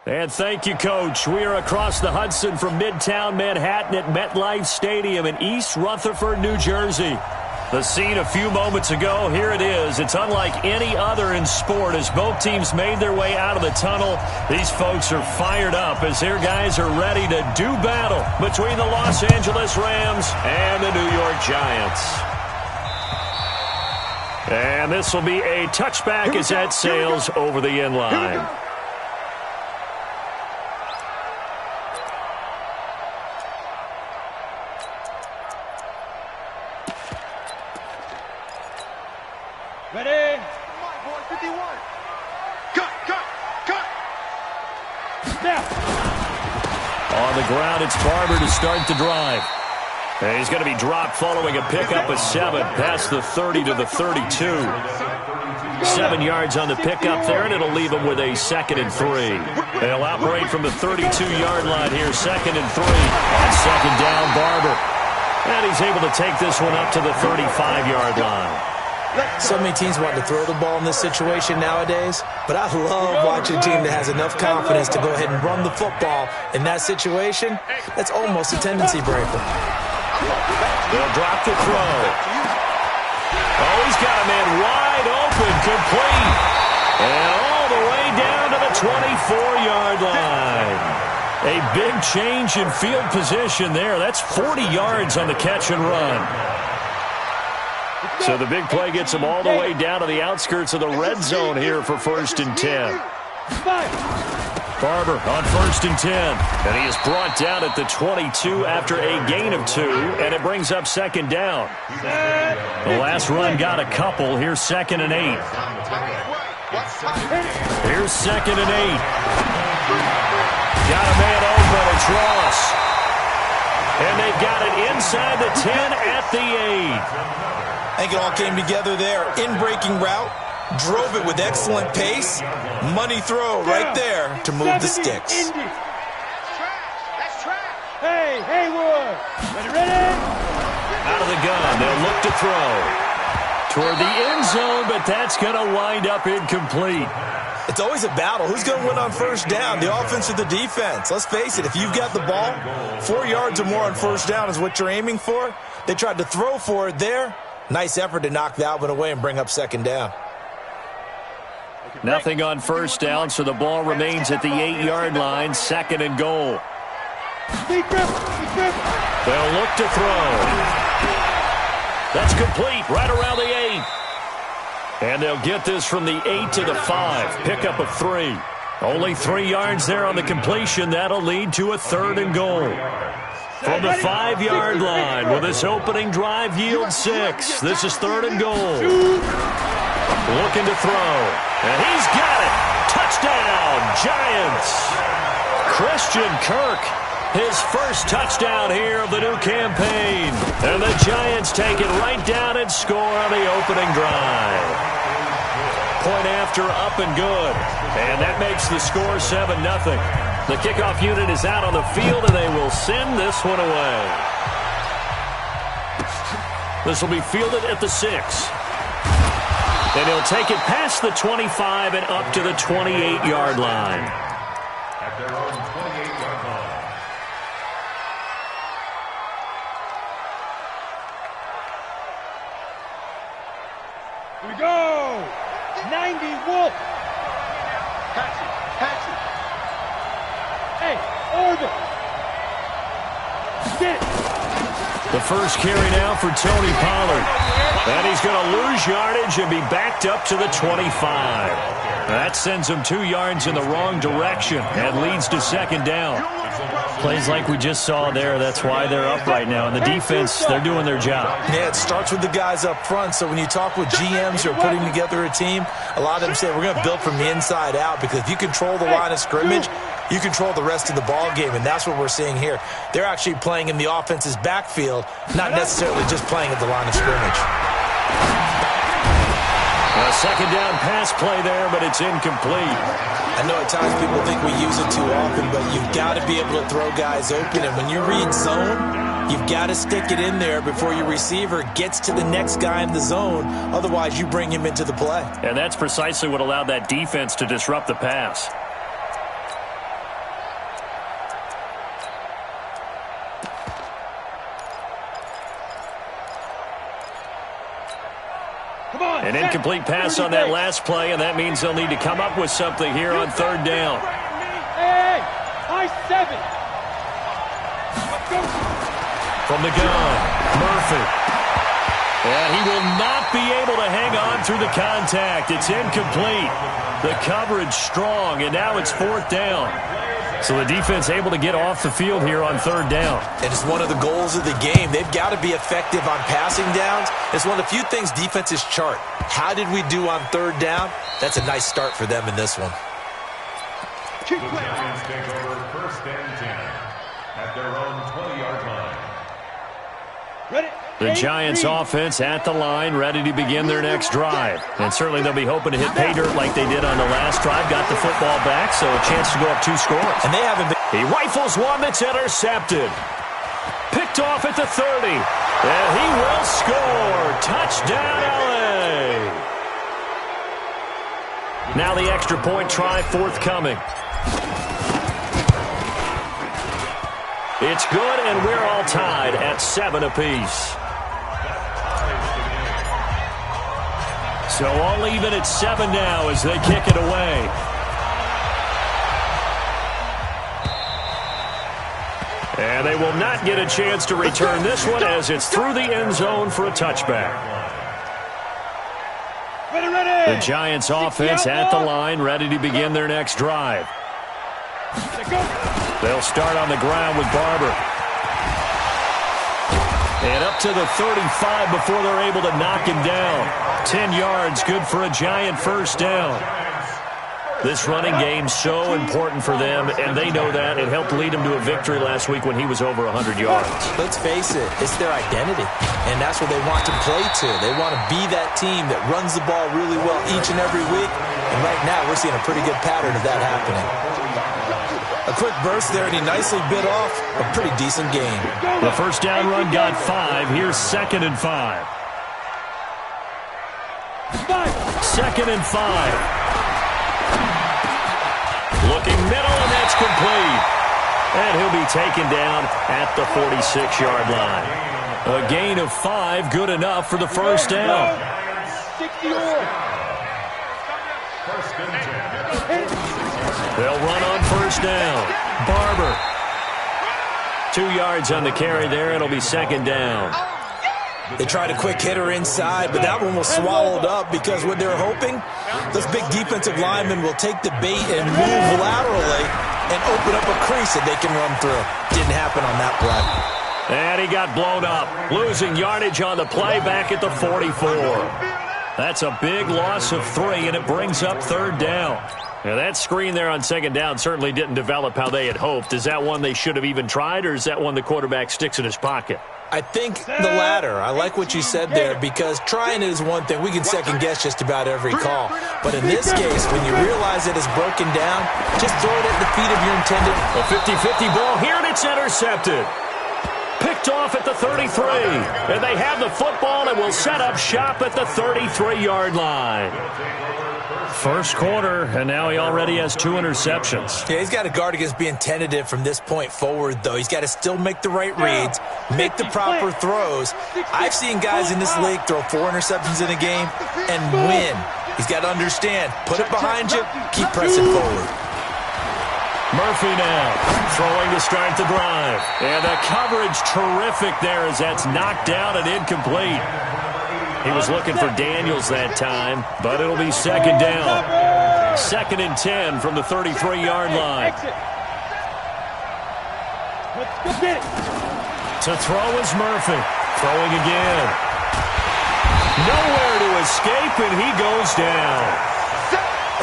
And thank you, Coach. We are across the Hudson from Midtown Manhattan at MetLife Stadium in East Rutherford, New Jersey. The scene a few moments ago, here it is. It's unlike any other in sport as both teams made their way out of the tunnel. These folks are fired up as their guys are ready to do battle between the Los Angeles Rams and the New York Giants. And this will be a touchback as that sails over the end line. Ready? Come on, boy, 51. Cut. Snap. On the ground, it's Barber to start the drive. And he's going to be dropped following a pickup of 7 past the 30 to the 32. 7 yards on the pickup there, and it'll leave him with a 2nd and 3. They'll operate from the 32-yard line here, 2nd and 3. On 2nd down, Barber. And he's able to take this one up to the 35-yard line. So many teams want to throw the ball in this situation nowadays, but I love watching a team that has enough confidence to go ahead and run the football. In that situation, that's almost a tendency breaker. They'll drop the throw. Oh, he's got a man wide open, complete. And all the way down to the 24-yard line. A big change in field position there. That's 40 yards on the catch and run. So the big play gets him all the way down to the outskirts of the red zone here for 1st and 10. Barber on 1st and 10. And he is brought down at the 22 after a gain of 2, and it brings up 2nd down. The last run got a couple. Here's 2nd and 8. Here's 2nd and 8. Got a man open. It's Ross. And they've got it inside the 10 at the 8. I think it all came together there. In-breaking route, drove it with excellent pace. Money throw right there to move the sticks. That's trash. Hey, Haywood. Ready? Out of the gun. They'll look to throw. Toward the end zone, but that's going to wind up incomplete. It's always a battle. Who's going to win on 1st down, the offense or the defense? Let's face it, if you've got the ball, 4 yards or more on 1st down is what you're aiming for. They tried to throw for it there. Nice effort to knock that one away and bring up 2nd down. Nothing on 1st down, so the ball remains at the 8-yard line, 2nd and goal. They'll look to throw. That's complete right around the 8. And they'll get this from the 8 to the 5. Pickup of 3. Only 3 yards there on the completion. That'll lead to a 3rd and goal. From the 5-yard line, will this opening drive yield 6? This is 3rd and goal. Looking to throw. And he's got it. Touchdown, Giants. Christian Kirk, his first touchdown here of the new campaign. And the Giants take it right down and score on the opening drive. Point after, up and good. And that makes the score 7-0. The kickoff unit is out on the field, and they will send this one away. This will be fielded at the 6. And he'll take it past the 25 and up to the 28-yard line. At their own 28-yard line. Here we go. 90 Wolf. Patch it. Hey, over. Sit. The first carry now for Tony Pollard. And he's going to lose yardage and be backed up to the 25. That sends him 2 yards in the wrong direction and leads to 2nd down. Plays like we just saw there, that's why they're up right now. And the defense, they're doing their job. Yeah, it starts with the guys up front. So when you talk with GMs who are putting together a team, a lot of them say we're going to build from the inside out, because if you control the line of scrimmage, you control the rest of the ball game, and that's what we're seeing here. They're actually playing in the offense's backfield, not necessarily just playing at the line of scrimmage. A 2nd down pass play there, but it's incomplete. I know at times people think we use it too often, but you've got to be able to throw guys open. And when you read zone, you've got to stick it in there before your receiver gets to the next guy in the zone. Otherwise, you bring him into the play. And that's precisely what allowed that defense to disrupt the pass. An incomplete pass on that last play, and that means they'll need to come up with something here on third down. Hey, high 7. From the gun, Murphy. And he will not be able to hang on through the contact. It's incomplete. The coverage strong, and now it's fourth down. So the defense able to get off the field here on third down. And it's one of the goals of the game. They've got to be effective on passing downs. It's one of the few things defenses chart. How did we do on third down? That's a nice start for them in this one. The Giants take over first and 10 at their own 20-yard line. Ready? The Giants offense at the line, ready to begin their next drive. And certainly they'll be hoping to hit pay dirt like they did on the last drive. Got the football back, so a chance to go up 2 scores. And they haven't been... He rifles one that's intercepted. Picked off at the 30. And he will score. Touchdown, LA. Now the extra point try forthcoming. It's good, and we're all tied at 7 apiece. So all even at 7 now as they kick it away. And they will not get a chance to return this one as it's through the end zone for a touchback. Ready. The Giants offense at the line, ready to begin their next drive. They'll start on the ground with Barber. And up to the 35 before they're able to knock him down. 10 yards, good for a Giant first down. This running game's so important for them, and they know that. It helped lead them to a victory last week when he was over 100 yards. Let's face it, it's their identity, and that's what they want to play to. They want to be that team that runs the ball really well each and every week, and right now we're seeing a pretty good pattern of that happening. A quick burst there, and he nicely bit off a pretty decent gain. The first down run got 5. Here's 2nd and 5. 2nd and 5. Looking middle, and that's complete. And he'll be taken down at the 46-yard line. A gain of 5, good enough for the first down. 60. They'll run on first down. Barber. 2 yards on the carry there. It'll be 2nd down. They tried a quick hitter inside, but that one was swallowed up because what they're hoping, this big defensive lineman will take the bait and move laterally and open up a crease that they can run through. Didn't happen on that play. And he got blown up, losing yardage on the play back at the 44. That's a big loss of 3, and it brings up 3rd down. Now, that screen there on 2nd down certainly didn't develop how they had hoped. Is that one they should have even tried, or is that one the quarterback sticks in his pocket? I think the latter. I like what you said there because trying it is one thing. We can second-guess just about every call. But in this case, when you realize that it's broken down, just throw it at the feet of your intended. A 50-50 ball here, and it's intercepted. Picked off at the 33. And they have the football and will set up shop at the 33-yard line. First quarter, and now he already has 2 interceptions. Yeah, he's got to guard against being tentative from this point forward, though. He's got to still make the right reads, make the proper throws. I've seen guys in this league throw 4 interceptions in a game and win. He's got to understand, put it behind you, keep pressing forward. Murphy now throwing to start the drive. And the coverage terrific there as that's knocked down and incomplete. He was looking for Daniels that time, but it'll be 2nd down. 2nd and 10 from the 33-yard line. To throw is Murphy. Throwing again. Nowhere to escape, and he goes down.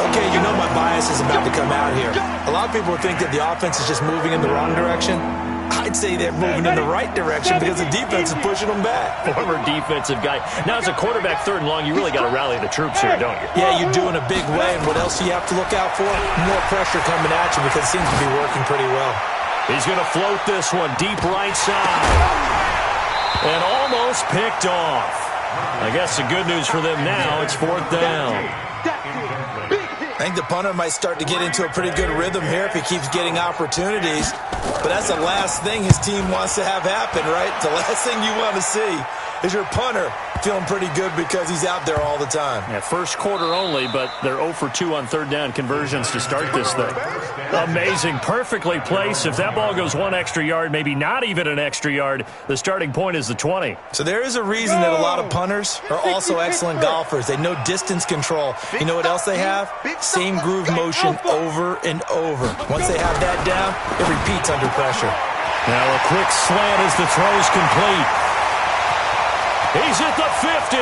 Okay, you know my bias is about to come out here. A lot of people think that the offense is just moving in the wrong direction. I'd say they're moving in the right direction because the defense is pushing them back. Former defensive guy. Now, as a quarterback 3rd and long, you really got to rally the troops here, don't you? Yeah, you do in a big way. And what else do you have to look out for? More pressure coming at you because it seems to be working pretty well. He's going to float this one deep right side. And almost picked off. I guess the good news for them now, it's 4th down. I think the punter might start to get into a pretty good rhythm here if he keeps getting opportunities. But that's the last thing his team wants to have happen, right? The last thing you want to see is your punter feeling pretty good because he's out there all the time. Yeah, first quarter only, but they're 0 for 2 on third down conversions to start this thing. Amazing. Perfectly placed. If that ball goes 1 extra yard, maybe not even an extra yard, the starting point is the 20. So there is a reason that a lot of punters are also excellent golfers. They know distance control. You know what else they have? Same groove motion over and over. Once they have that down, it repeats under pressure. Now a quick slant as the throw's complete. He's at the 50.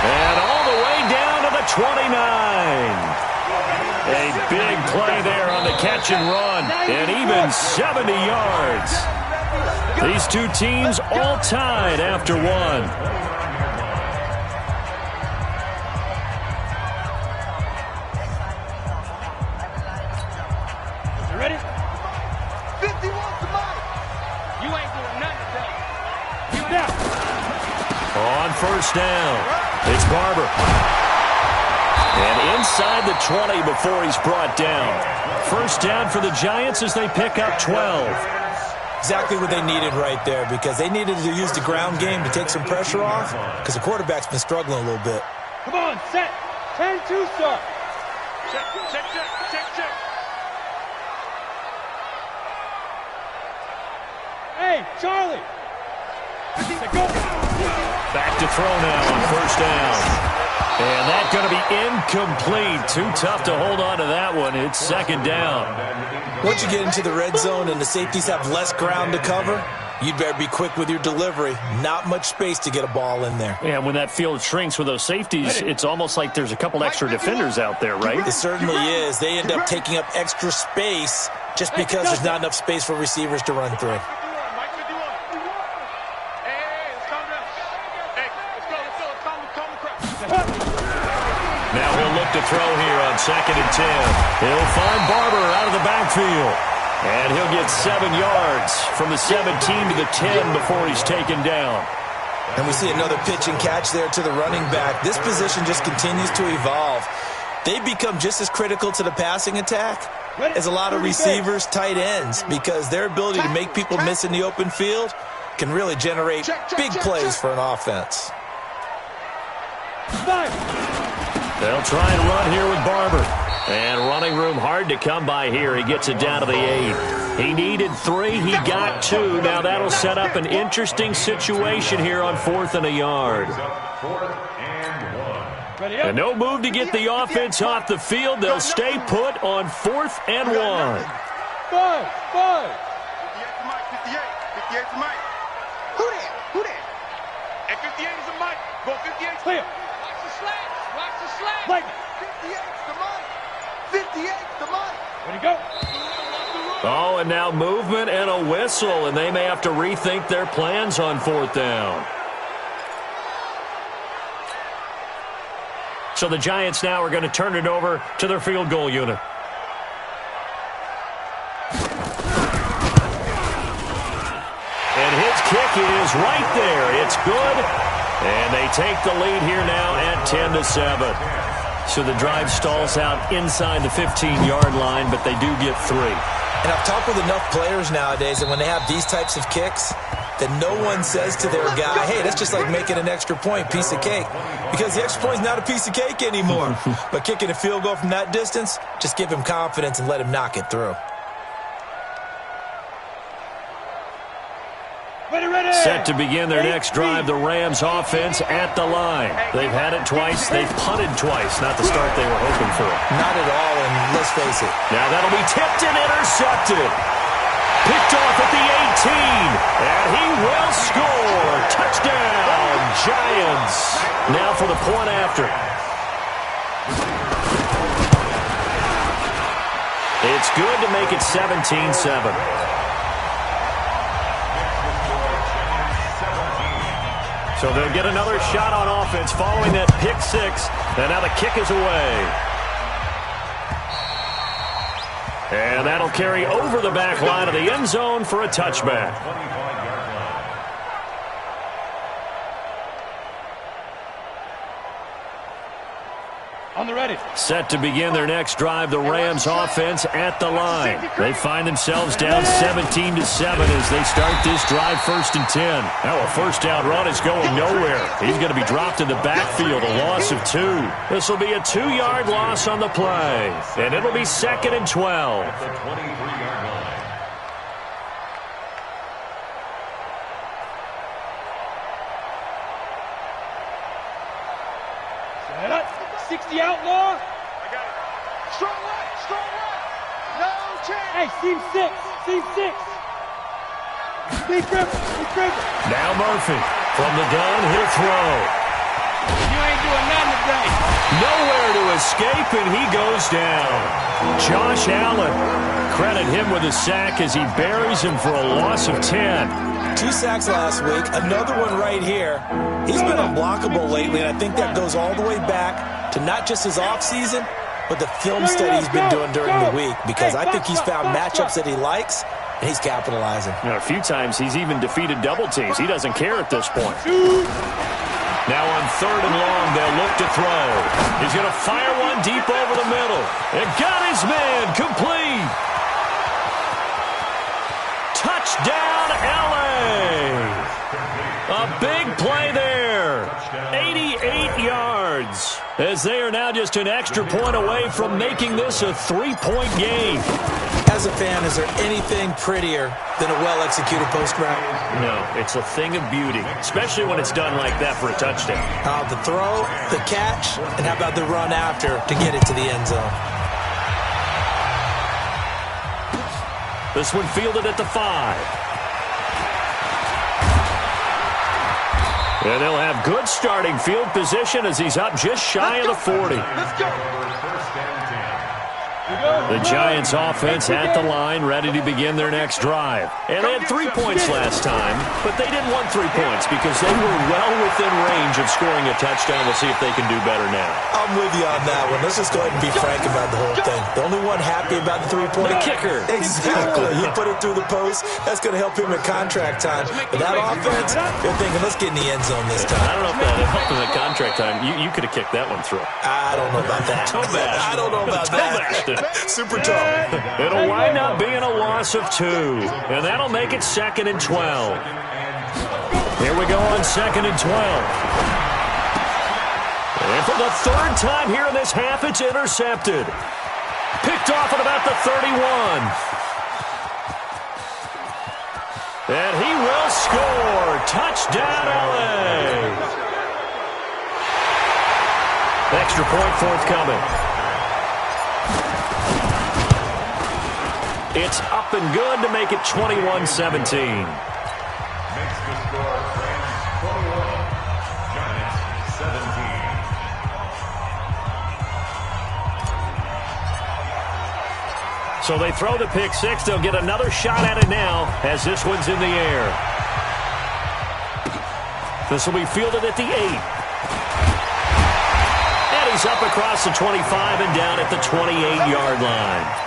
And all the way down to the 29. A big play there on the catch and run. And even 70 yards. These two teams all tied after one. On first down, it's Barber. And inside the 20 before he's brought down. First down for the Giants as they pick up 12. Exactly what they needed right there, because they needed to use the ground game to take some pressure off, because the quarterback's been struggling a little bit. Come on, set. 10-2, sir. Check. Hey, Charlie. Go. Back to throw now on first down. And that's going to be incomplete. Too tough to hold on to that one. It's second down. Once you get into the red zone and the safeties have less ground to cover, you'd better be quick with your delivery. Not much space to get a ball in there. Yeah, when that field shrinks with those safeties, it's almost like there's a couple extra defenders out there, right? It certainly is. They end up taking up extra space just because there's not enough space for receivers to run through. Now he'll look to throw here on 2nd and 10. He'll find Barber out of the backfield. And he'll get 7 yards from the 17 to the 10 before he's taken down. And we see another pitch and catch there to the running back. This position just continues to evolve. They become just as critical to the passing attack as a lot of receivers, tight ends, because their ability to make people miss in the open field can really generate big plays for an offense. They'll try and run here with Barber. And running room hard to come by here. He gets it down to the 8. He needed 3. He got 2. Now that'll set up an interesting situation here on 4th and a yard. And no move to get the offense off the field. They'll stay put on 4th and 1. 5. 58's Mike. Who that? And 58 is a Mike. Go 58. Clear. Watch the slash. Like 58's the Mike. 58's the Mike. Ready, go. Oh, and now movement and a whistle, and they may have to rethink their plans on 4th down. So the Giants now are going to turn it over to their field goal unit. And his kick is right there. It's good. And they take the lead here now at 10-7. So the drive stalls out inside the 15-yard line, but they do get 3. And I've talked with enough players nowadays that when they have these types of kicks, that no one says to their guy, hey, that's just like making an extra point, piece of cake. Because the extra point is not a piece of cake anymore. But kicking a field goal from that distance, just give him confidence and let him knock it through. Ready. Set to begin their next drive, the Rams offense at the line. They've had it twice. They've punted twice. Not the start they were hoping for. Not at all, and let's face it. Now that'll be tipped and intercepted. Picked off at the 18. And he will score. Touchdown, Giants. Now for the point after. It's good to make it 17-7. So they'll get another shot on offense following that pick 6. And now the kick is away. And that'll carry over the back line of the end zone for a touchback. On the ready. Set to begin their next drive, the Rams offense at the line. They find themselves down 17-7 as they start this drive 1st and 10. Now a first down run is going nowhere. He's going to be dropped in the backfield, a loss of 2. This will be a 2-yard loss on the play, and it'll be 2nd and 12. At the 23-yard line. 60 outlaw. I got it. Strong right, strong right. No chance. Hey, seam 6, seam 6. Big dribble. Now Murphy from the gun, he'll throw. You ain't doing nothing today. Nowhere to escape, and he goes down. Josh Allen, credit him with a sack as he buries him for a loss of 10. 2 sacks last week, another one right here. He's been unblockable lately, and I think that goes all the way back to not just his offseason, but the film study he's been doing during the week, because I think he's found matchups that he likes, and he's capitalizing. A few times he's even defeated double teams. He doesn't care at this point. Now on 3rd and long, they'll look to throw. He's going to fire one deep over the middle. And got his man complete. Touchdown, L.A. A big play there. 88 yards. As they are now just an extra point away from making this a 3-point game. As a fan, is there anything prettier than a well-executed post route? No, it's a thing of beauty, especially when it's done like that for a touchdown. The throw, the catch, and how about the run after to get it to the end zone? This one fielded at the 5. And they'll have good starting field position as he's up just shy of the 40. Let's go. The Giants offense at the line, ready to begin their next drive. And they had 3 points last time, but they didn't want 3 points because they were well within range of scoring a touchdown. We'll see if they can do better now. I'm with you on that one. Let's just go ahead and be frank about the whole thing. The only one happy about the 3-point. The kicker. Exactly. He put it through the post. That's going to help him in contract time. But that offense, they're thinking, let's get in the end zone this time. I don't know if that helped him in contract time. You could have kicked that one through. I don't know about that. I don't know about that. Super tough. It'll wind up being a loss of 2. And that'll make it 2nd and 12. Here we go on 2nd and 12. And for the 3rd time here in this half, it's intercepted. Picked off at about the 31. And he will score. Touchdown, L.A. Extra point forthcoming. It's up and good to make it 21-17. Makes the score Rams 21, Giants 17. So they throw the pick 6. They'll get another shot at it now as this one's in the air. This will be fielded at the 8. And he's up across the 25 and down at the 28-yard line.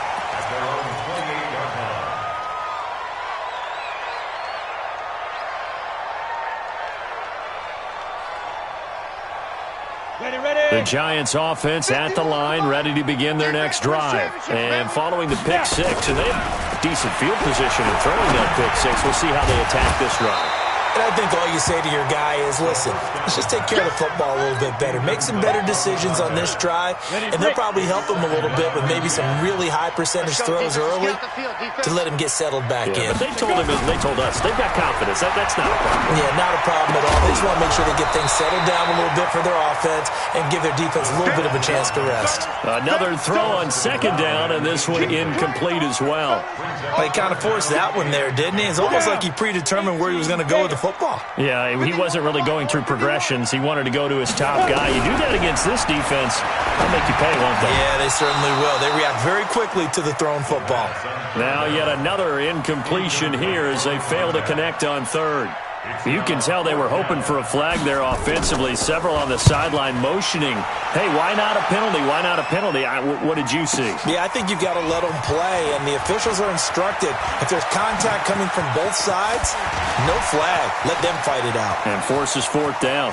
The Giants offense at the line, ready to begin their next drive. And following the pick 6, and they have decent field position in throwing that pick 6. We'll see how they attack this drive. And I think all you say to your guy is, listen, let's just take care of the football a little bit better. Make some better decisions on this drive, and they'll probably help him a little bit with maybe some really high percentage throws early to let him get settled back in. But they told him, they told us, they've got confidence. That's not a problem. Yeah, not a problem at all. They just want to make sure they get things settled down a little bit for their offense and give their defense a little bit of a chance to rest. Another throw on 2nd down, and this one incomplete as well. Well, he kind of forced that one there, didn't he? It's almost like he predetermined where he was going to go with the football. Yeah, he wasn't really going through progressions. He wanted to go to his top guy. You do that against this defense, they'll make you pay, won't they? Yeah, they certainly will. They react very quickly to the thrown football. Now yet another incompletion here as they fail to connect on 3rd. You can tell they were hoping for a flag there offensively. Several on the sideline motioning, hey, why not a penalty? Why not a penalty? What did you see? Yeah, I think you've got to let them play, and the officials are instructed. If there's contact coming from both sides, no flag. Let them fight it out. And forces 4th down.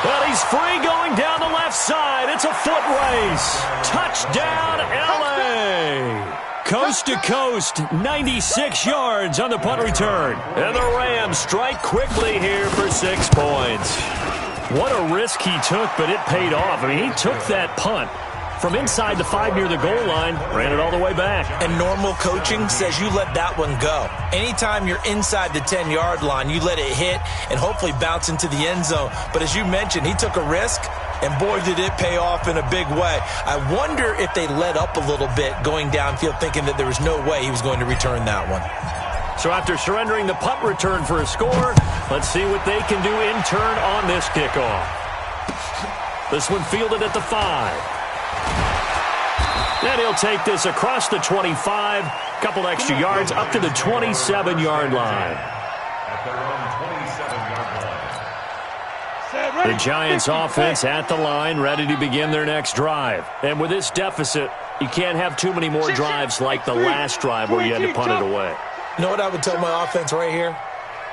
Well, he's He's free going down the left side. It's a foot race. Touchdown, L.A. Coast to coast, 96 yards on the punt return. And the Rams strike quickly here for 6 points. What a risk he took, but it paid off. I mean, he took that punt from inside the 5 near the goal line, ran it all the way back. And normal coaching says you let that one go. Anytime you're inside the 10-yard line, you let it hit and hopefully bounce into the end zone. But as you mentioned, he took a risk, and boy, did it pay off in a big way. I wonder if they let up a little bit going downfield, thinking that there was no way he was going to return that one. So after surrendering the punt return for a score, let's see what they can do in turn on this kickoff. This one fielded at the 5. And he'll take this across the 25, couple extra yards up to the 27-yard line. At their own 27-yard line. The Giants offense at the line, ready to begin their next drive. And with this deficit, you can't have too many more drives like the last drive where you had to punt it away. You know what I would tell my offense right here?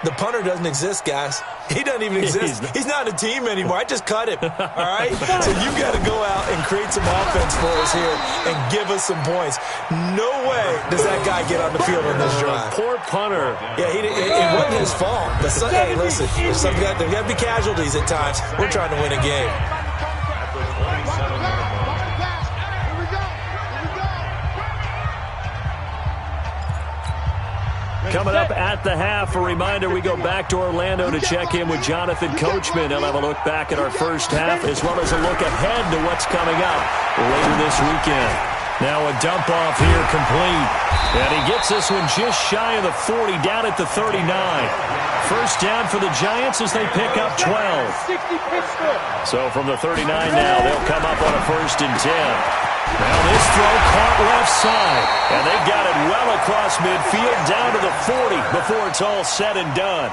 The punter doesn't exist, guys. He doesn't even exist. He's not a team anymore. I just cut him, all right? So you got to go out and create some offense for us here and give us some points. No way does that guy get on the field on this drive. Poor punter. Yeah, it wasn't his fault. But hey, listen, there's got to be casualties at times. We're trying to win a game. Coming up at the half, a reminder, we go back to Orlando to check in with Jonathan Coachman. He'll have a look back at our first half as well as a look ahead to what's coming up later this weekend. Now a dump off here complete. And he gets this one just shy of the 40, down at the 39. First down for the Giants as they pick up 12. So from the 39 now, they'll come up on a 1st and 10. Now this throw caught left side, and they got it well across midfield down to the 40 before it's all said and done.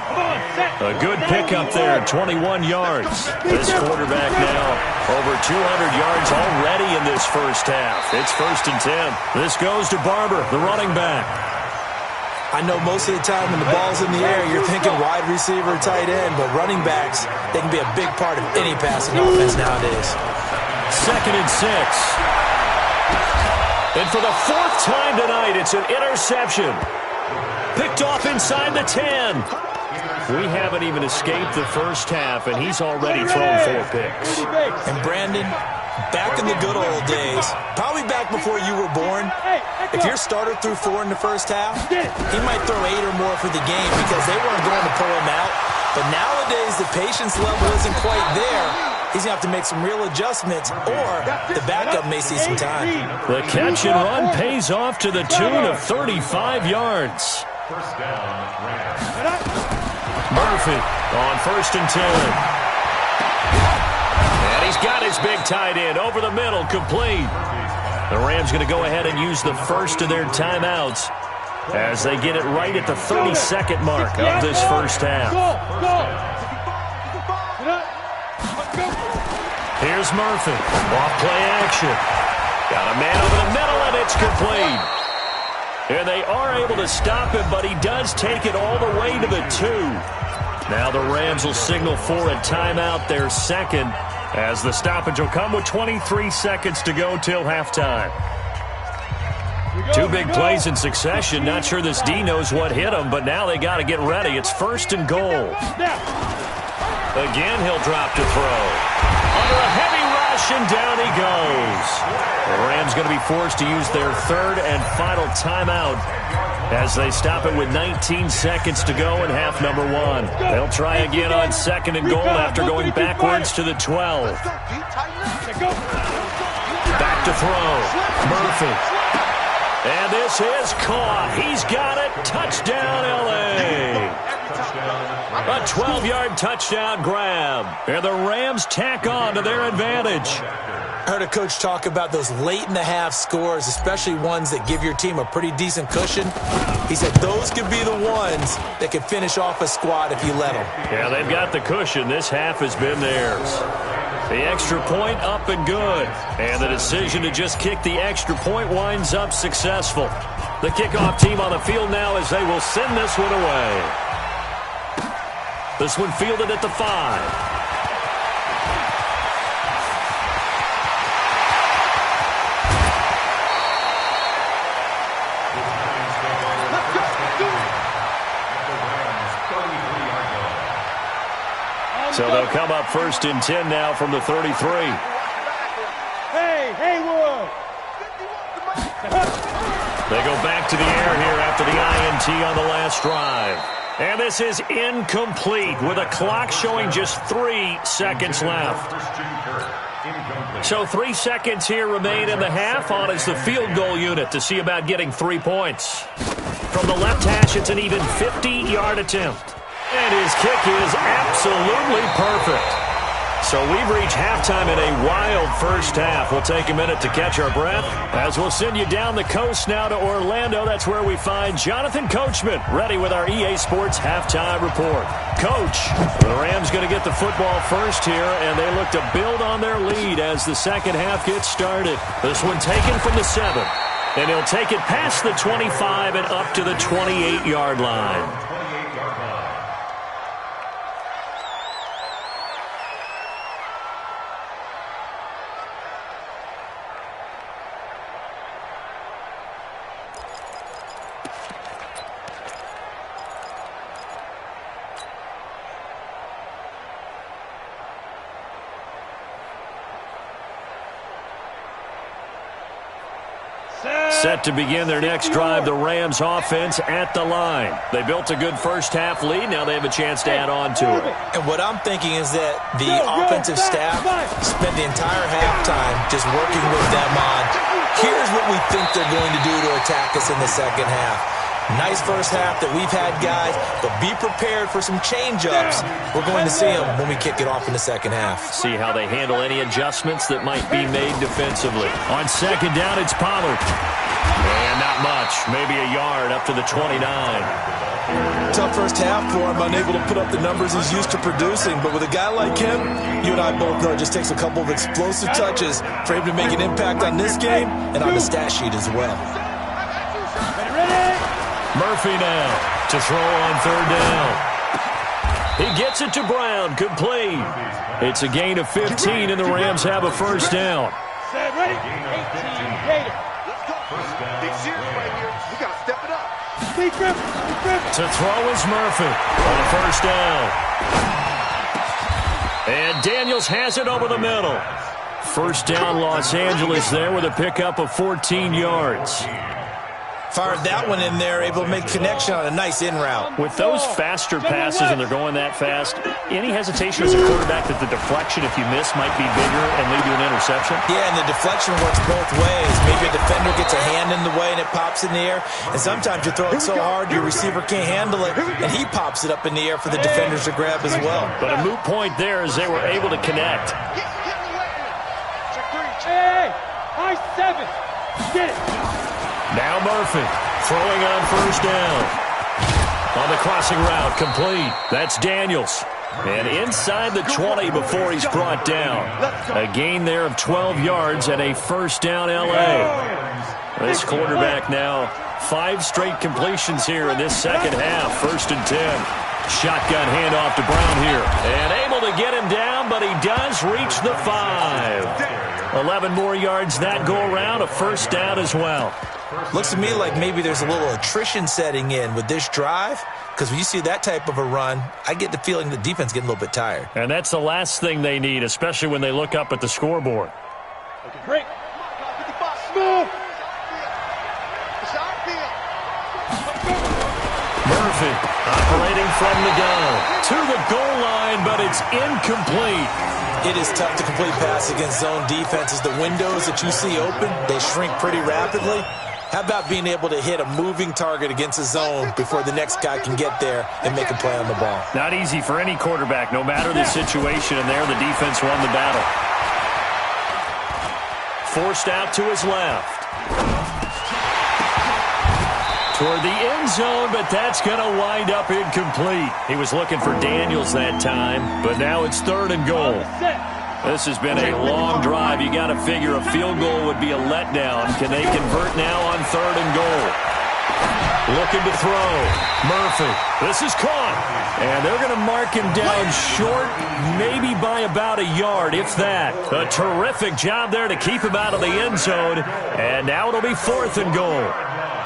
A good pickup there, 21 yards. This quarterback now over 200 yards already in this first half. It's 1st and 10. This goes to Barber, the running back. I know most of the time when the ball's in the air, you're thinking wide receiver, tight end, but running backs, they can be a big part of any passing offense nowadays. 2nd and 6. And for the 4th time tonight, it's an interception. Picked off inside the 10. We haven't even escaped the first half, and he's already thrown 4 picks. And Brandon, back in the good old days, probably back before you were born, if your starter threw 4 in the first half, he might throw 8 or more for the game because they weren't going to pull him out. But nowadays, the patience level isn't quite there. He's going to have to make some real adjustments, or the backup may see some time. The catch and run pays off to the tune of 35 yards. First down, Rams. Murphy on 1st and 10. And he's got his big tight end over the middle, complete. The Rams going to go ahead and use the first of their timeouts as they get it right at the 32nd mark of this first half. Here's Murphy. Off play action. Got a man over the middle, and it's complete. And they are able to stop him, but he does take it all the way to the 2. Now the Rams will signal for a timeout, their 2nd, as the stoppage will come with 23 seconds to go till halftime. 2 big plays in succession. Not sure this D knows what hit him, but now they got to get ready. It's 1st and goal. Again, he'll drop to throw. Under a heavy rush, and down he goes. The Rams going to be forced to use their 3rd and final timeout as they stop it with 19 seconds to go in half number 1. They'll try again on 2nd and goal after going backwards to the 12. Back to throw. Murphy. And this is caught. He's got it. Touchdown, L.A. A 12-yard touchdown grab. And the Rams tack on to their advantage. I heard a coach talk about those late-in-the-half scores, especially ones that give your team a pretty decent cushion. He said those could be the ones that could finish off a squad if you let them. Yeah, they've got the cushion. This half has been theirs. The extra point up and good. And the decision to just kick the extra point winds up successful. The kickoff team on the field now as they will send this one away. This one fielded at the 5. So they'll come up 1st and 10 now from the 33. Hey, Haywood. They go back to the air here after the INT on the last drive. And this is incomplete with a clock showing just 3 seconds left. So 3 seconds here remain in the half. On is the field goal unit to see about getting 3 points. From the left hash, it's an even 50-yard attempt. And his kick is absolutely perfect. So we've reached halftime in a wild first half. We'll take a minute to catch our breath as we'll send you down the coast now to Orlando. That's where we find Jonathan Coachman ready with our EA Sports halftime report. Coach, the Rams going to get the football first here, and they look to build on their lead as the second half gets started. This one taken from the 7, and he'll take it past the 25 and up to the 28-yard line. Set to begin their next drive, the Rams offense at the line. They built a good first half lead. Now they have a chance to add on to it. And what I'm thinking is that the offensive staff spent the entire halftime just working with them on, here's what we think they're going to do to attack us in the second half. Nice first half that we've had, guys, but be prepared for some change-ups. We're going to see them when we kick it off in the second half. See how they handle any adjustments that might be made defensively. On second down, it's Pollard. And not much, maybe a yard up to the 29. Tough first half for him, unable to put up the numbers he's used to producing. But with a guy like him, you and I both know it just takes a couple of explosive touches for him to make an impact on this game and on the stat sheet as well. Murphy now to throw on third down. He gets it to Brown, complete. It's a gain of 15, and the Rams have a first down. Set, ready? 18, Gator. Let's go. Big series right here. We got to step it up. Big grip. To throw is Murphy on a first down. And Daniels has it over the middle. First down, Los Angeles there with a pickup of 14 yards. Fired that one in there, able to make connection on a nice in route. With those faster passes and they're going that fast, any hesitation as a quarterback that the deflection, if you miss, might be bigger and lead to an interception? Yeah, and the deflection works both ways. Maybe a defender gets a hand in the way and it pops in the air. And sometimes you throw it so hard your receiver can't handle it, and he pops it up in the air for the defenders to grab as well. But a moot point there as they were able to connect. Hey, high 7. Get it. Now Murphy throwing on first down. On the crossing route, complete. That's Daniels. And inside the 20 before he's brought down. A gain there of 12 yards and a first down L.A. This quarterback now 5 straight completions here in this second half. 1st and 10. Shotgun handoff to Brown here. And able to get him down, but he does reach the 5. 11 more yards that go around. A first down as well. Looks to me like maybe there's a little attrition setting in with this drive, because when you see that type of a run, I get the feeling the defense getting a little bit tired. And that's the last thing they need, especially when they look up at the scoreboard. Great. Smooth. Murphy operating from the gun to the goal line, but it's incomplete. It is tough to complete pass against zone defenses. The windows that you see open, they shrink pretty rapidly. How about being able to hit a moving target against a zone before the next guy can get there and make a play on the ball? Not easy for any quarterback, no matter the situation, and there the defense won the battle. Forced out to his left. Toward the end zone, but that's going to wind up incomplete. He was looking for Daniels that time, but now it's 3rd and goal. This has been a long drive. You got to figure a field goal would be a letdown. Can they convert now on 3rd and goal? Looking to throw. Murphy. This is caught. And they're going to mark him down short, maybe by about a yard, if that. A terrific job there to keep him out of the end zone. And now it'll be 4th and goal.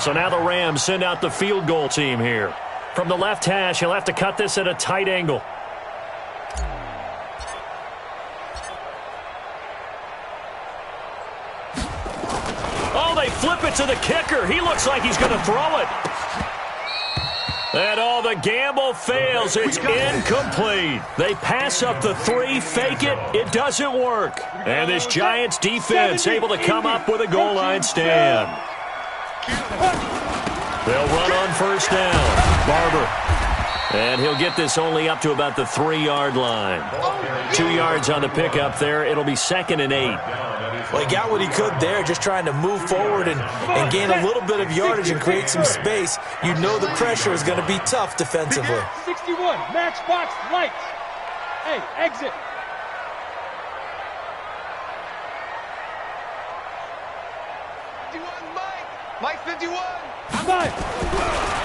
So now the Rams send out the field goal team here. From the left hash, he'll have to cut this at a tight angle. flip it to the kicker. He looks like he's going to throw it. And all the gamble fails. It's incomplete. They pass up the 3, fake it. It doesn't work. And this Giants defense able to come up with a goal line stand. They'll run on first down. Barber. And he'll get this only up to about the 3-yard line. 2 yards on the pickup there. It'll be 2nd and 8. Well, he got what he could there, just trying to move forward and gain a little bit of yardage and create some space. You know the pressure is going to be tough defensively. 61, matchbox lights. Hey, exit. Mike 51.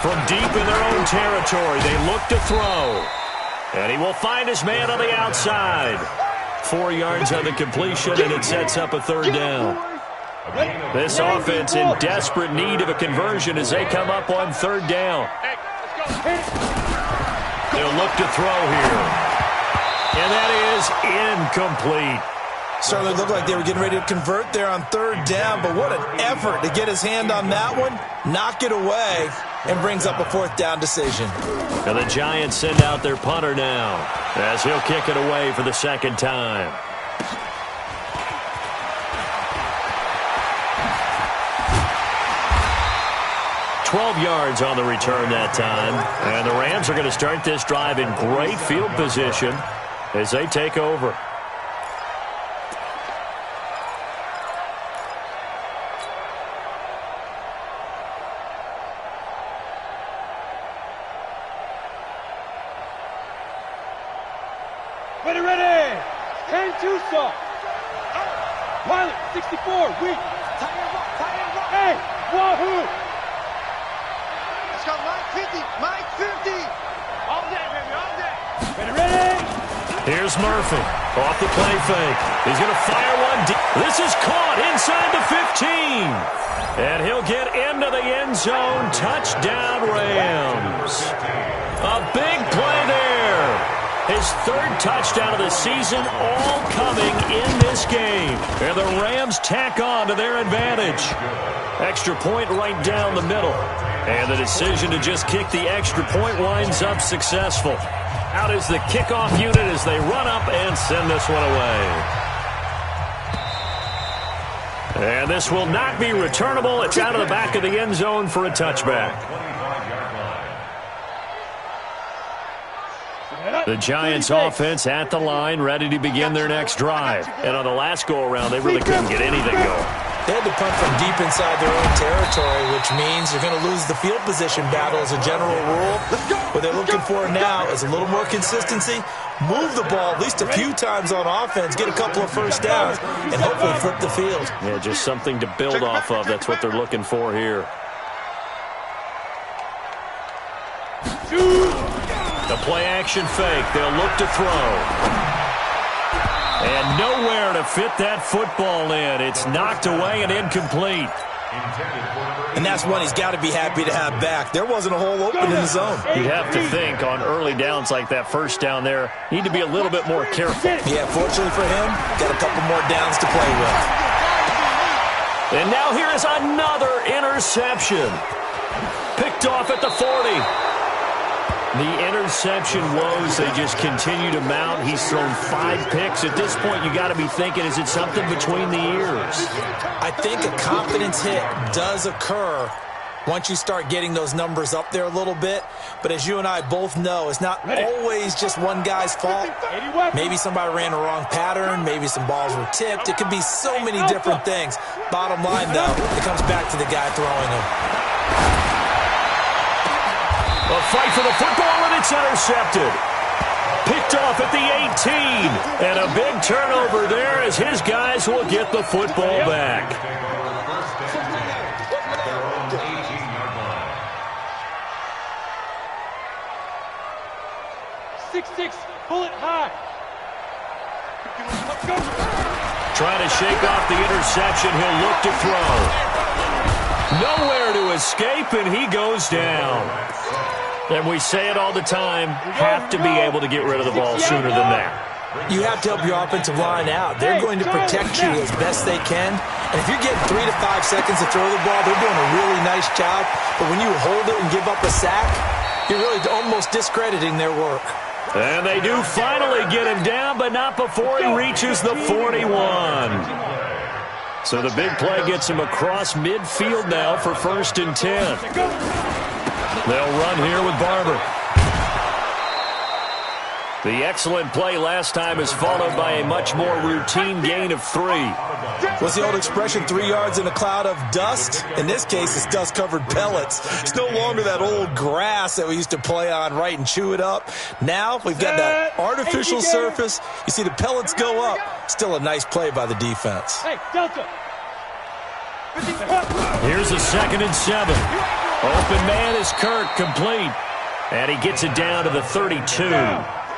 From deep in their own territory, they look to throw. And he will find his man on the outside. 4 yards on the completion, and it sets up a 3rd down. This offense in desperate need of a conversion as they come up on 3rd down. They'll look to throw here. And that is incomplete. Certainly looked like they were getting ready to convert there on 3rd down, but what an effort to get his hand on that one, knock it away, and brings up a 4th down decision. And the Giants send out their punter now as he'll kick it away for the 2nd time. $12 yards on the return that time. And the Rams are going to start this drive in great field position as they take over. Ready. 10-2 saw. Pilot, 64, weak. Hey, wahoo. Let's go, Mike 50. All day, baby, all day. Ready. Here's Murphy off the play fake. He's going to fire one deep. This is caught inside the 15. And he'll get into the end zone. Touchdown, Rams. A big play there. His 3rd touchdown of the season, all coming in this game. And the Rams tack on to their advantage. Extra point right down the middle. And the decision to just kick the extra point winds up successful. Out is the kickoff unit as they run up and send this one away. And this will not be returnable. It's out of the back of the end zone for a touchback. The Giants offense at the line, ready to begin their next drive. And on the last go-around, they really couldn't get anything going. They had to punt from deep inside their own territory, which means you're going to lose the field position battle as a general rule. What they're looking for now is a little more consistency, move the ball at least a few times on offense, get a couple of first downs, and hopefully flip the field. Yeah, just something to build off of. That's what they're looking for here. The play-action fake. They'll look to throw. And nowhere to fit that football in. It's knocked away and incomplete. And that's one he's got to be happy to have back. There wasn't a hole open in the zone. You'd have to think on early downs like that first down there, need to be a little bit more careful. Yeah, fortunately for him, got a couple more downs to play with. And now here is another interception. Picked off at the 40. The interception woes, they just continue to mount. He's thrown 5 picks. At this point, you got to be thinking, is it something between the ears? I think a confidence hit does occur once you start getting those numbers up there a little bit. But as you and I both know, it's not always just one guy's fault. Maybe somebody ran a wrong pattern. Maybe some balls were tipped. It could be so many different things. Bottom line, though, it comes back to the guy throwing them. A fight for the football, and it's intercepted. Picked off at the 18. And a big turnover there as his guys will get the football back. 6-6, pull it high. Let's go. Trying to shake off the interception. He'll look to throw. Nowhere to escape, and he goes down. And we say it all the time, have to be able to get rid of the ball sooner than that. You have to help your offensive line out. They're going to protect you as best they can, And if you're getting 3 to 5 seconds to throw the ball, they're doing a really nice job. But when you hold it and give up a sack, you're really almost discrediting their work. And they do finally get him down, but not before he reaches the 41. So the big play gets him across midfield now for 1st and 10. They'll run here with Barber. The excellent play last time is followed by a much more routine gain of 3. What's the old expression, 3 yards in a cloud of dust? In this case, it's dust-covered pellets. It's no longer that old grass that we used to play on, right, and chew it up. Now we've got that artificial surface. You see the pellets go up. Still a nice play by the defense. Hey, Delta. Here's a 2nd and 7. Open man is Kirk, complete. And he gets it down to the 32.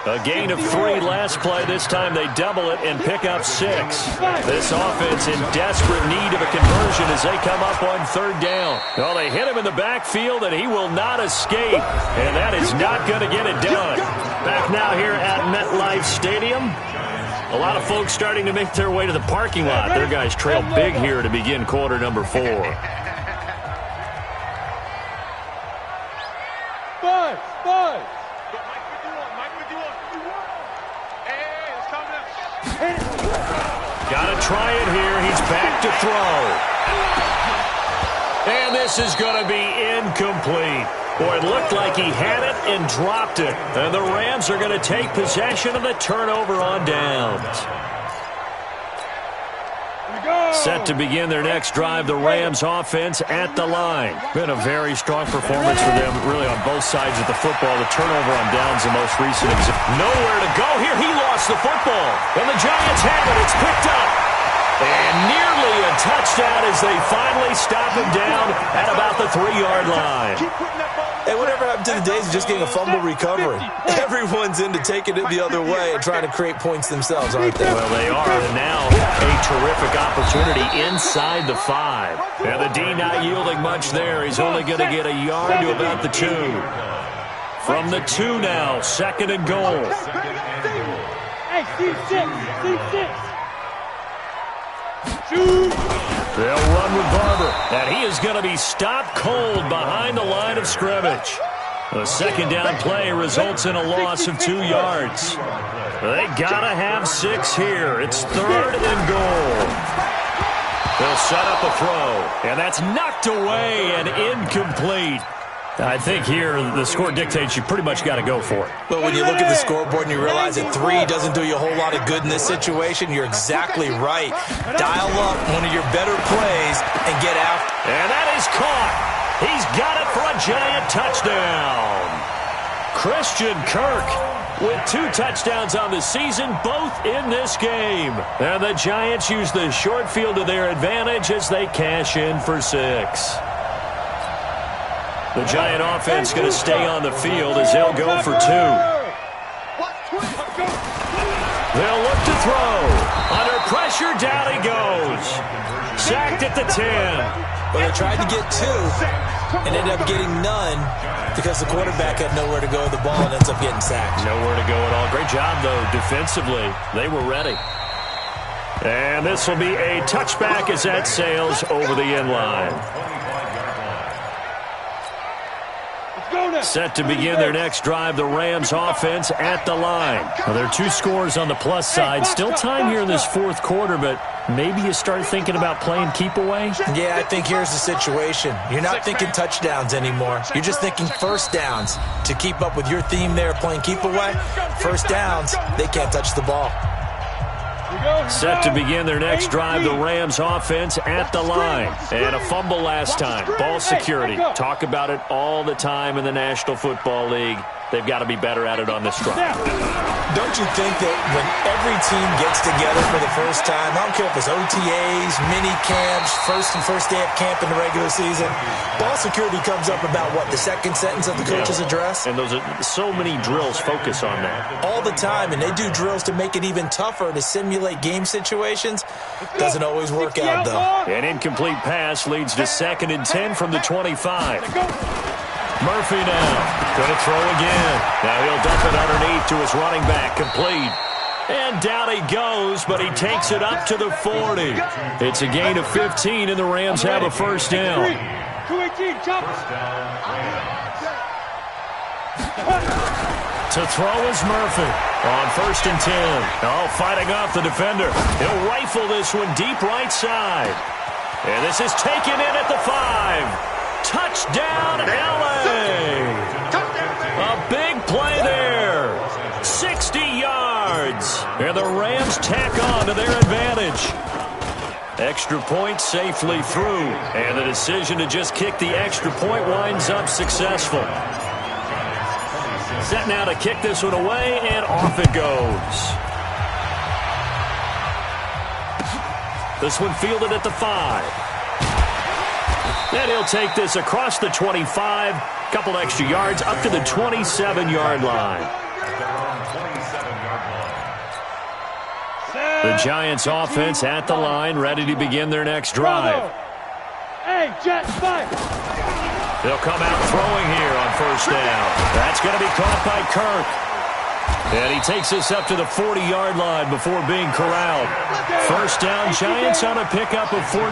A gain of 3 last play. This time they double it and pick up 6. This offense in desperate need of a conversion as they come up on 3rd down. Well, they hit him in the backfield, and he will not escape. And that is not going to get it done. Back now here at MetLife Stadium. A lot of folks starting to make their way to the parking lot. Their guys trail big here to begin quarter number 4. Five. Got to try it here. He's back to throw. And this is going to be incomplete. Boy, it looked like he had it and dropped it. And the Rams are going to take possession of the turnover on downs. Set to begin their next drive, the Rams offense at the line. Been a very strong performance for them, really, on both sides of the football. The turnover on downs, the most recent example. Nowhere to go here. He lost the football. And the Giants have it. It's picked up. And nearly a touchdown as they finally stop him down at about the 3-yard line. Hey, whatever happened to the days of just getting a fumble recovery? Everyone's into taking it the other way and trying to create points themselves, aren't they? Well, they are, and now a terrific opportunity inside the 5. And the D not yielding much there. He's only going to get a yard to about the 2. From the 2 now, 2nd and goal. Hey, C6. They'll run with Barber, and he is going to be stopped cold behind the line of scrimmage. The 2nd down play results in a loss of 2 yards. They got to have 6 here. It's 3rd and goal. They'll set up a throw, and that's knocked away and incomplete. I think here the score dictates you pretty much got to go for it. But when you look at the scoreboard and you realize that 3 doesn't do you a whole lot of good in this situation, you're exactly right. Dial up one of your better plays and get after. And that is caught. He's got it for a Giant touchdown. Christian Kirk with 2 touchdowns on the season, both in this game. And the Giants use the short field to their advantage as they cash in for 6. The Giant offense going to stay on the field as they'll go for 2. They'll look to throw. Under pressure, down he goes. Sacked at the 10. Well, they tried to get 2 and ended up getting none because the quarterback had nowhere to go with the ball and ends up getting sacked. Nowhere to go at all. Great job, though, defensively. They were ready. And this will be a touchback as that sails over the end line. Set to begin their next drive, the Rams offense at the line. Now, there are 2 scores on the plus side. Still time here in this 4th quarter, but maybe you start thinking about playing keep away? Yeah, I think here's the situation. You're not thinking touchdowns anymore. You're just thinking 1st downs. To keep up with your theme there, playing keep away, 1st downs, they can't touch the ball. Set to begin their next drive, the Rams offense at the line. And a fumble last time. Ball security. Talk about it all the time in the National Football League. They've got to be better at it on this drive. Don't you think that when every team gets together for the first time, I don't care if it's OTAs, mini camps, first day of camp in the regular season, ball security comes up about what, the 2nd sentence of the coach's address? And those are so many drills focus on that. All the time, and they do drills to make it even tougher to simulate game situations. Doesn't always work out, though. An incomplete pass leads to 2nd and 10 from the 25. Murphy now going to throw again. Now he'll dump it underneath to his running back. Complete. And down he goes, but he takes it up to the 40. It's a gain of 15, and the Rams have a first down. 218, jump. To throw is Murphy on 1st and 10. Oh, fighting off the defender. He'll rifle this one deep right side. And this is taken in at the 5. Touchdown, L.A. A big play there. 60 yards. And the Rams tack on to their advantage. Extra point safely through. And the decision to just kick the extra point winds up successful. Set now to kick this one away, and off it goes. This one fielded at the 5. And he'll take this across the 25. Couple extra yards up to the 27-yard line. The Giants offense at the line, ready to begin their next drive. Hey, Jets, fight. They'll come out throwing here on 1st down. That's going to be caught by Kirk. And he takes this up to the 40-yard line before being corralled. 1st down, Giants on a pickup of 14.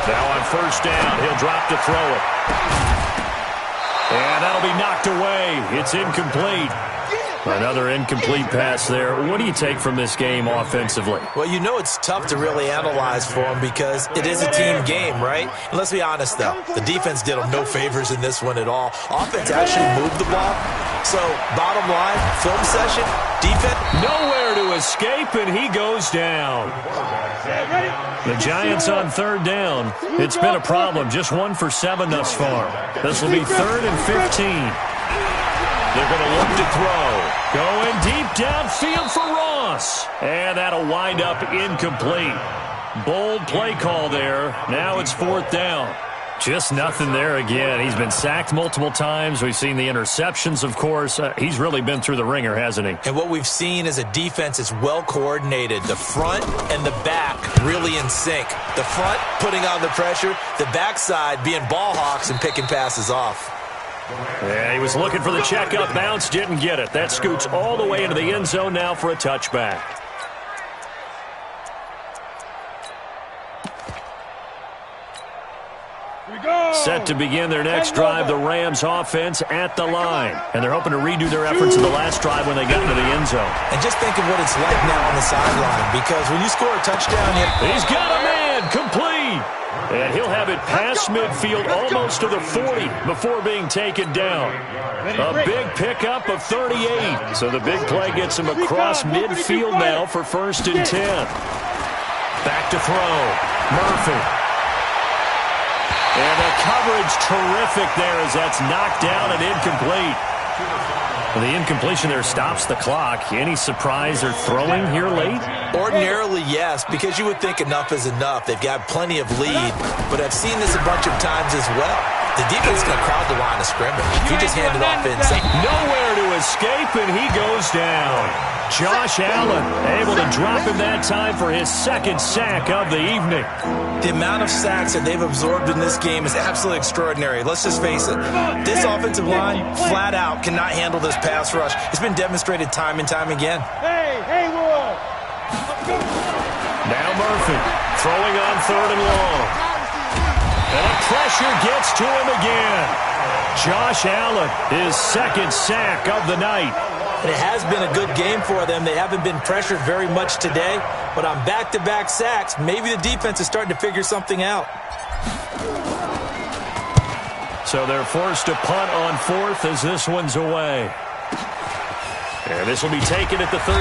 Now on 1st down, he'll drop to throw it. And that'll be knocked away. It's incomplete. Another incomplete pass there. What do you take from this game offensively? Well, you know it's tough to really analyze for them because it is a team game, right? And let's be honest, though. The defense did them no favors in this one at all. Offense actually moved the ball. So, bottom line, film session, defense. Nowhere to escape, and he goes down. The Giants on 3rd down. It's been a problem. Just 1 for 7 thus far. This will be 3rd and 15. They're going to look to throw. Going deep downfield for Ross. And that'll wind up incomplete. Bold play call there. Now it's 4th down. Just nothing there again. He's been sacked multiple times. We've seen the interceptions, of course. He's really been through the ringer, hasn't he? And what we've seen is a defense is well coordinated. The front and the back really in sync. The front putting on the pressure. The backside being ball hawks and picking passes off. Yeah, he was looking for the check-up bounce, didn't get it. That scoots all the way into the end zone now for a touchback. Set to begin their next drive, the Rams offense at the line. And they're hoping to redo their efforts in the last drive when they got into the end zone. And just think of what it's like now on the sideline, because when you score a touchdown, he's got a man, complete. And he'll have it past midfield almost to the 40 before being taken down. A big pickup of 38. So the big play gets him across midfield now for 1st and 10. Back to throw. Murphy. And the coverage terrific there as that's knocked down and incomplete. The incompletion there stops the clock. Any surprise they're throwing here late? Ordinarily, yes, because you would think enough is enough. They've got plenty of lead, but I've seen this a bunch of times as well. The defense is going to crowd the line of scrimmage. If you just hand it off inside. Nowhere to escape, and he goes down. Josh Allen able to drop him that time for his 2nd sack of the evening. The amount of sacks that they've absorbed in this game is absolutely extraordinary. Let's just face it. This offensive line, flat out, cannot handle this pass rush. It's been demonstrated time and time again. Hey, Will. Now Murphy throwing on 3rd and long. And the pressure gets to him again. Josh Allen, his 2nd sack of the night. And it has been a good game for them. They haven't been pressured very much today, but on back-to-back sacks, maybe the defense is starting to figure something out. So they're forced to punt on 4th as this one's away. And this will be taken at the 13.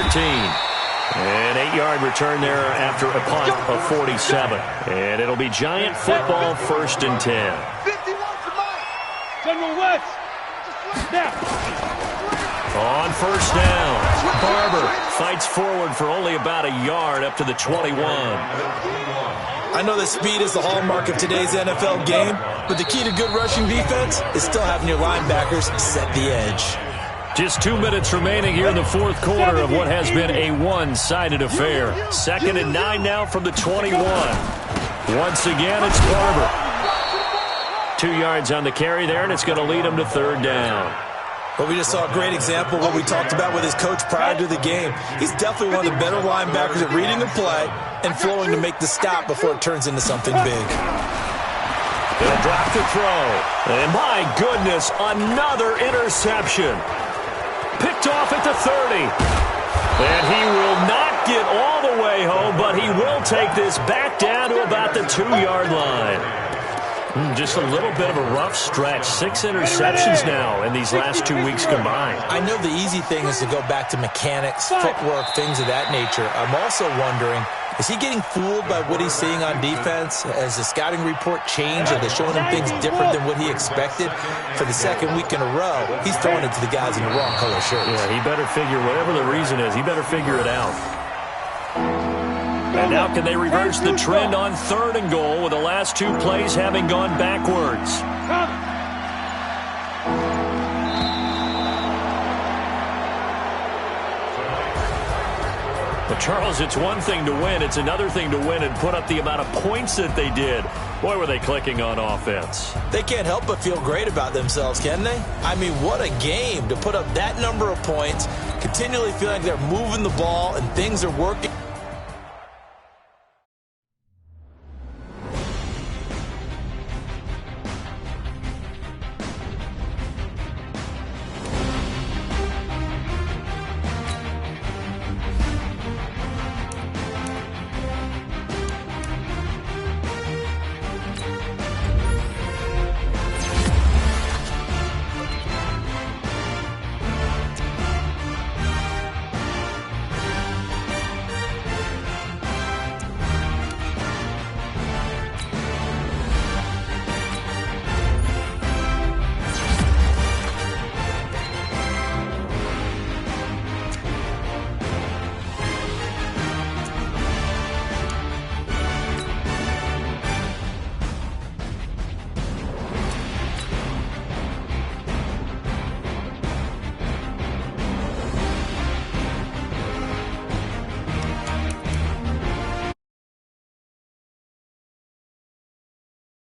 An 8-yard return there after a punt of 47. And it'll be Giant football 1st and 10. General West. On 1st down, Barber fights forward for only about a yard up to the 21. I know that speed is the hallmark of today's NFL game, but the key to good rushing defense is still having your linebackers set the edge. Just 2 minutes remaining here in the 4th quarter of what has been a one-sided affair. 2nd and 9 now from the 21. Once again, it's Barber. 2 yards on the carry there, and it's going to lead him to 3rd down. Well, we just saw a great example of what we talked about with his coach prior to the game. He's definitely one of the better linebackers at reading the play and flowing to make the stop before it turns into something big. Gonna drop the throw. And my goodness, another interception. Picked off at the 30. And he will not get all the way home, but he will take this back down to about the 2-yard line. Just a little bit of a rough stretch. 6 interceptions now in these last 2 weeks combined. I know the easy thing is to go back to mechanics, footwork, things of that nature. I'm also wondering, is he getting fooled by what he's seeing on defense? Has the scouting report changed? Are they showing him things different than what he expected? For the second week in a row, he's throwing it to the guys in the wrong color shirts. Yeah, he better figure, whatever the reason is, he better figure it out. And now can they reverse the trend on 3rd and goal with the last 2 plays having gone backwards? But Charles, it's one thing to win. It's another thing to win and put up the amount of points that they did. Boy, were they clicking on offense. They can't help but feel great about themselves, can they? I mean, what a game to put up that number of points, continually feeling like they're moving the ball and things are working.